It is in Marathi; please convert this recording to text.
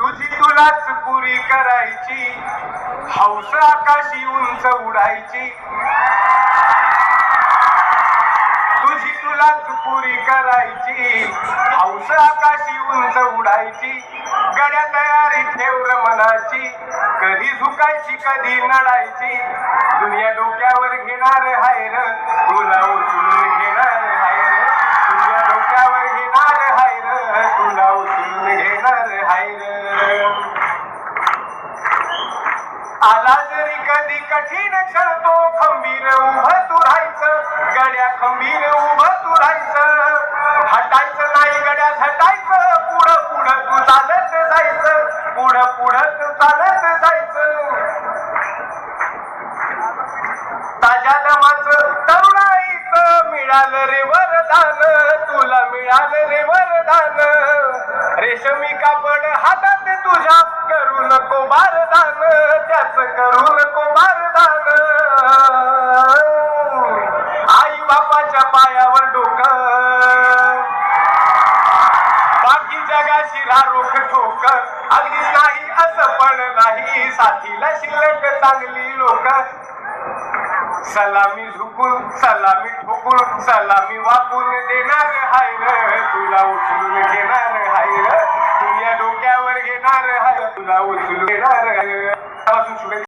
तुझी तुलाच पुरी करायची, हौस आकाशी उंच उडायची. तुझी तुलाच पुरी करायची, हौस आकाशी उंच उडायची. गड्या तयारी ठेवर मनाची, कधी झुकायची कधी नडायची. दुनिया डोक्यावर घेणार हाय र, तुला उचलून घेणार हाय र. दुनिया डोक्यावर घेणार हाय र, तुला उचलून घेणार हाय र. आला जरी कधी कठीण क्षण तो खंबीर उभं तू राहायचं. गड्या खंबीर उभं तू राहायचं. हटायचं नाही गड्या झटायचं. पुढं पुढं तू चालत जायचं. पुढं पुढं तू चालत जायचं. ताज्या दमाचं तरुणाईचं मिळालं रे वरदान. तुला मिळालं रे वरदान. रेशमी कापड हातात तुझ्या करू नको बारदान. त्याच करू नको बारदान. आई बापाच्या पायावर डोकं, बाकी जगाशी रोख ठोक. अगदीच नाही असं पण नाही, साथीला शिल्लक चांगली लोक. सलामी झुकून सलामी ठोकून सलामी वाकून देणार हाय र, तुला उचलून घेणार हाय र. दुनिया डोक्यावर घेणार हाय, तुला उचलून घेणार हाय.